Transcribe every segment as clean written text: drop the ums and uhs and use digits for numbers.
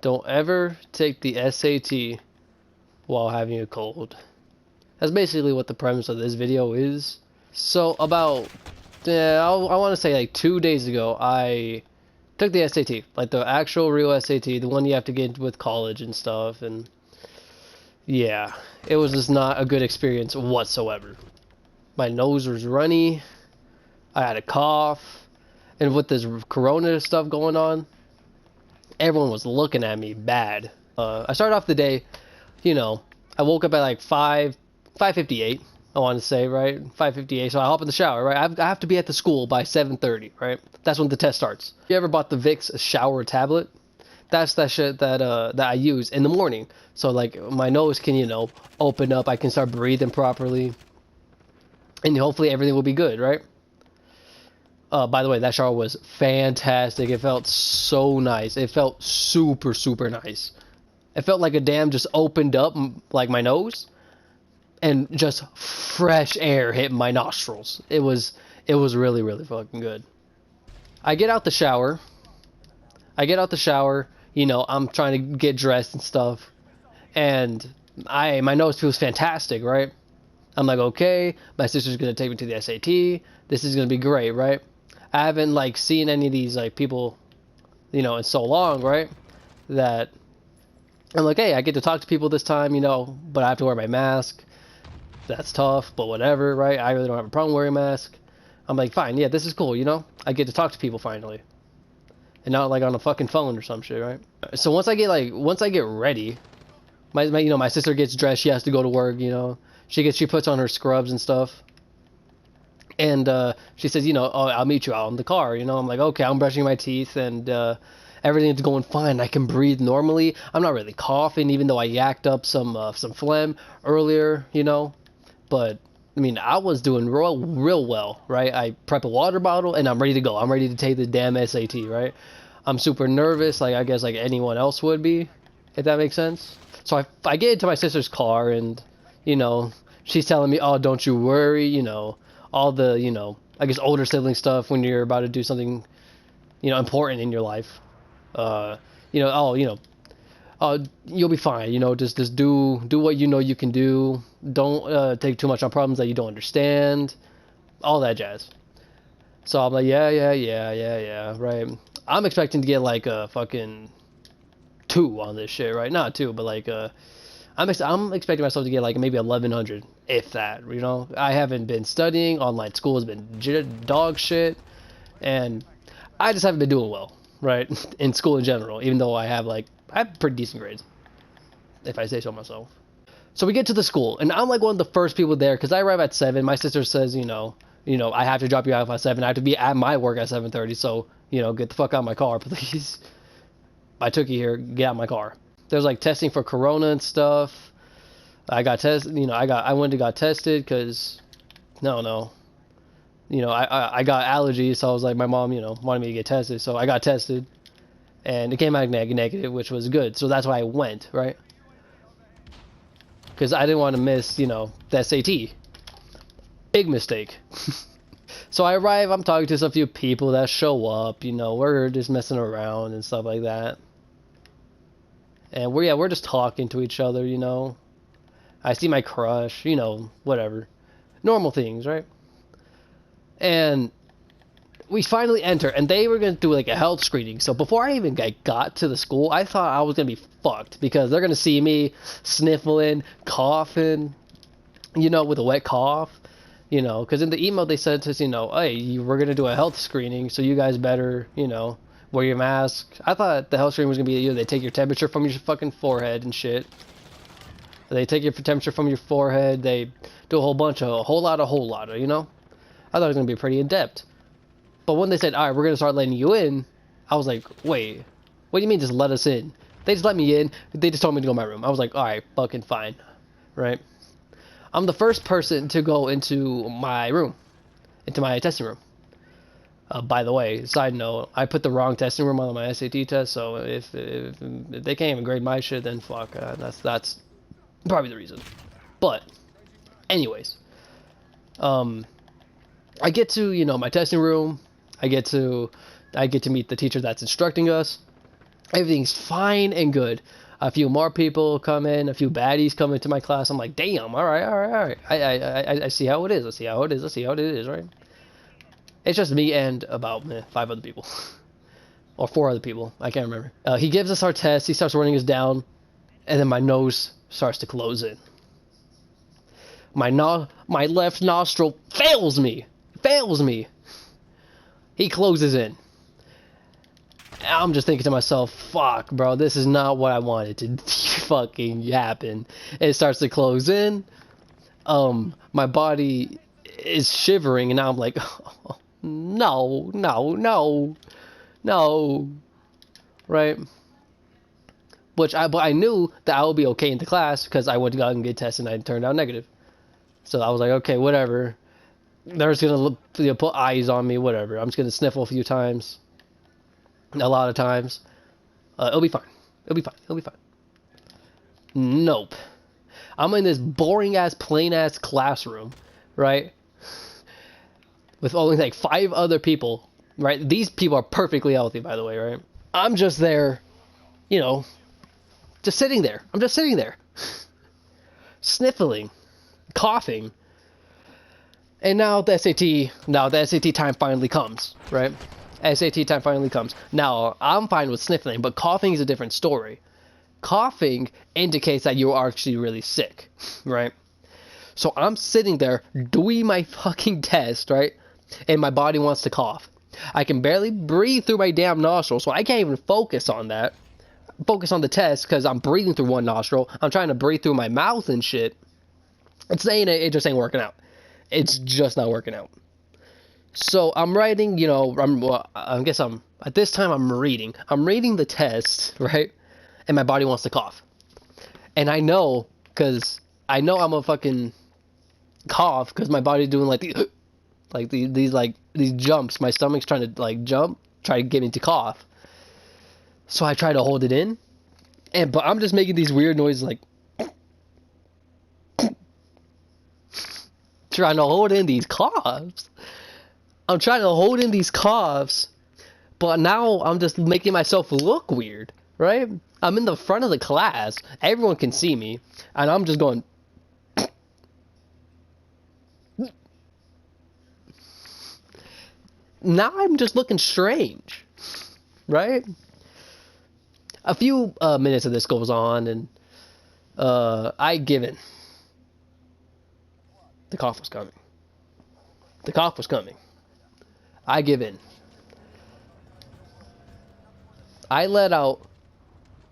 Don't ever take the SAT while having a cold. That's basically what the premise of this video is. So about, I want to say like 2 days ago, I took the SAT, like the actual real SAT, the one you have to get with college and stuff, and yeah, it was just not a good experience whatsoever. My nose was runny, I had a cough, and with this corona stuff going on, everyone was looking at me bad. I started off the day, I woke up at like 5:58. I want to say, right? 5:58. So I hop in the shower, right? I have to be at the school by 7:30, right? That's when the test starts. You ever bought the Vicks shower tablet? That's that shit that I use in the morning. So like my nose can, open up. I can start breathing properly, and hopefully everything will be good, right? By the way, that shower was fantastic. It felt so nice. It felt super, super nice. It felt like a dam just opened up, like my nose, and just fresh air hit my nostrils. It was really, really fucking good. I get out the shower. I'm trying to get dressed and stuff, and my nose feels fantastic, right? I'm like, okay, my sister's gonna take me to the SAT. This is gonna be great, right? I haven't like seen any of these like people, in so long, right? That I'm like, hey, I get to talk to people this time, but I have to wear my mask. That's tough, but whatever, right? I really don't have a problem wearing a mask. I'm like, fine, yeah, this is cool, I get to talk to people finally, and not like on a fucking phone or some shit, right? So once I get ready, my sister gets dressed. She has to go to work, She puts on her scrubs and stuff. And she says, oh, I'll meet you out in the car. I'm like, okay, I'm brushing my teeth and everything's going fine. I can breathe normally. I'm not really coughing, even though I yacked up some phlegm earlier, But I mean, I was doing real well, right? I prep a water bottle and I'm ready to go. I'm ready to take the damn SAT, right? I'm super nervous, like I guess like anyone else would be, if that makes sense. So I get into my sister's car and, she's telling me, oh, don't you worry, all the, I guess older sibling stuff when you're about to do something, important in your life. Oh, you'll be fine, just do what you can do. Don't take too much on problems that you don't understand. All that jazz. So I'm like, yeah, right. I'm expecting to get like a fucking 2 on this shit, right? Not 2, but like I'm expecting myself to get like maybe 1100, if that. I haven't been studying. Online school has been dog shit, and I just haven't been doing well, right? In school in general, even though I have pretty decent grades, if I say so myself. So we get to the school, and I'm like one of the first people there because I arrive at 7. My sister says, I have to drop you off at 7. I have to be at my work at 7:30. So get the fuck out of my car, please. I took you here. Get out of my car. There's like testing for corona and stuff. I got tested, I went and got tested because, I got allergies, so I was like, my mom, wanted me to get tested, so I got tested, and it came out negative, which was good, so that's why I went, right? Because I didn't want to miss, the SAT. Big mistake. So I arrive, I'm talking to some few people that show up, we're just messing around and stuff like that. And we're just talking to each other, I see my crush, whatever. Normal things, right? And we finally enter, and they were going to do like a health screening. So before I even got to the school, I thought I was going to be fucked because they're going to see me sniffling, coughing, with a wet cough, because in the email they said to us, hey, we're going to do a health screening, so you guys better, wear your mask. I thought the health screening was going to be, they take your temperature from your fucking forehead and shit. They take your temperature from your forehead. They do a whole lot of, I thought it was going to be pretty in-depth. But when they said, all right, we're going to start letting you in, I was like, wait, what do you mean just let us in? They just let me in. They just told me to go to my room. I was like, all right, fucking fine, right? I'm the first person to go into my room, into my testing room. By the way, side note, I put the wrong testing room on my SAT test, so if they can't even grade my shit, then fuck, that's probably the reason. But anyways, I get to my testing room. I get to meet the teacher that's instructing us, Everything's fine and good. A few more people come in, a few baddies come into my class. I'm like, damn, all right. I see how it is. I see how it is, right? It's just me and about 5 other people. Or 4 other people. I can't remember. He gives us our test. He starts running us down. And then my nose starts to close in. My left nostril fails me. He closes in. I'm just thinking to myself, fuck, bro, this is not what I wanted to fucking happen. It starts to close in. My body is shivering, and now I'm like, oh, no. Right? But I knew that I would be okay in the class because I went to go and get tested and I turned out negative. So I was like, okay, whatever. They're just gonna put eyes on me, whatever. I'm just gonna sniffle a few times. A lot of times. It'll be fine. Nope. I'm in this boring ass, plain ass classroom, right? With only like 5 other people, right? These people are perfectly healthy, by the way, right? I'm just there, you know, just sitting there. I'm just sitting there. Sniffling. Coughing. And now the SAT time finally comes, right? SAT time finally comes. Now, I'm fine with sniffling, but coughing is a different story. Coughing indicates that you are actually really sick, right? So I'm sitting there doing my fucking test, right? And my body wants to cough. I can barely breathe through my damn nostril, so I can't even focus on that. Focus on the test, because I'm breathing through one nostril. I'm trying to breathe through my mouth and shit. It's saying it just ain't working out. It's just not working out. So I'm writing, you know, at this time I'm reading. I'm reading the test, right? And my body wants to cough. And I know, because I know I'm a fucking cough, because my body's doing like these jumps. My stomach's trying to like jump, try to get me to cough. So I try to hold it in. But I'm just making these weird noises like trying to hold in these coughs. I'm trying to hold in these coughs, but now I'm just making myself look weird, right? I'm in the front of the class. Everyone can see me, and I'm just going. Now I'm just looking strange, right? A few minutes of this goes on, and I give in. The cough was coming. I give in. I let out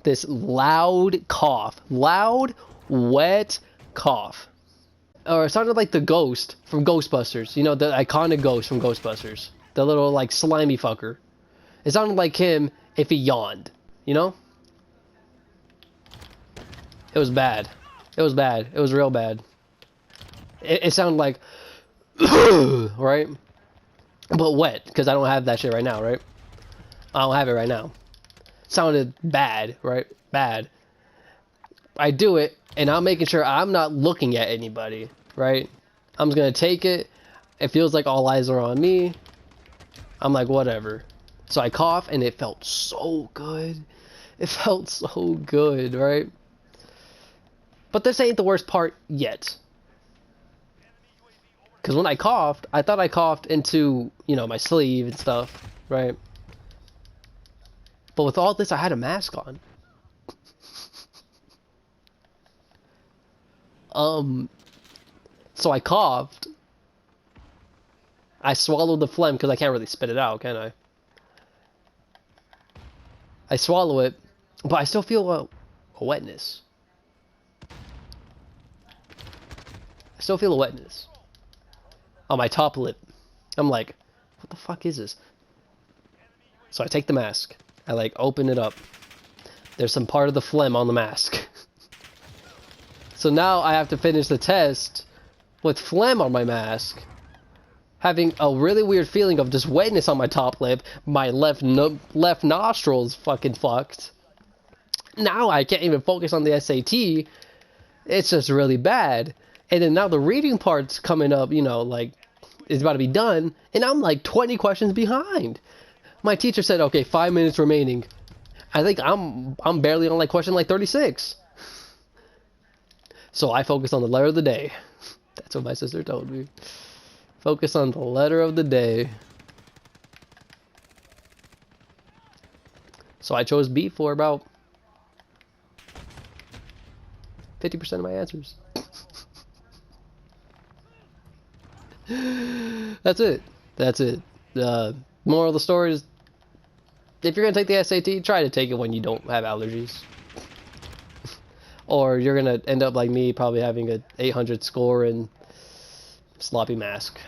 this loud cough. Loud, wet cough. Or it sounded like the ghost from Ghostbusters. You know, the iconic ghost from Ghostbusters. The little, like, slimy fucker. It sounded like him if he yawned. You know? It was bad. It was real bad. It sounded like, right? But wet, because I don't have that shit right now, right? I don't have it right now. Sounded bad, right? Bad. I do it, and I'm making sure I'm not looking at anybody, right? I'm just gonna take it. It feels like all eyes are on me. I'm like, whatever. So I cough, and it felt so good. It felt so good, right? But this ain't the worst part yet. Because when I coughed, I thought I coughed into, you know, my sleeve and stuff, right? But with all this, I had a mask on. So I coughed. I swallowed the phlegm because I can't really spit it out, can I? I swallow it, but I still feel a wetness. I still feel a wetness on my top lip. I'm like, what the fuck is this? So I take the mask. I like open it up. There's some part of the phlegm on the mask. So now I have to finish the test with phlegm on my mask. Having a really weird feeling of just wetness on my top lip. My left nostril is fucking fucked. Now I can't even focus on the SAT. It's just really bad. And then now the reading part's coming up, you know, like, it's about to be done, and I'm like 20 questions behind. My teacher said, okay, 5 minutes remaining. I think I'm barely on like question like 36. So I focus on the letter of the day. That's what my sister told me. Focus on the letter of the day. So I chose B for about 50% of my answers. That's it. That's it. Moral of the story is, if you're gonna take the SAT, try to take it when you don't have allergies. Or you're gonna end up like me, probably having a 800 score and sloppy mask.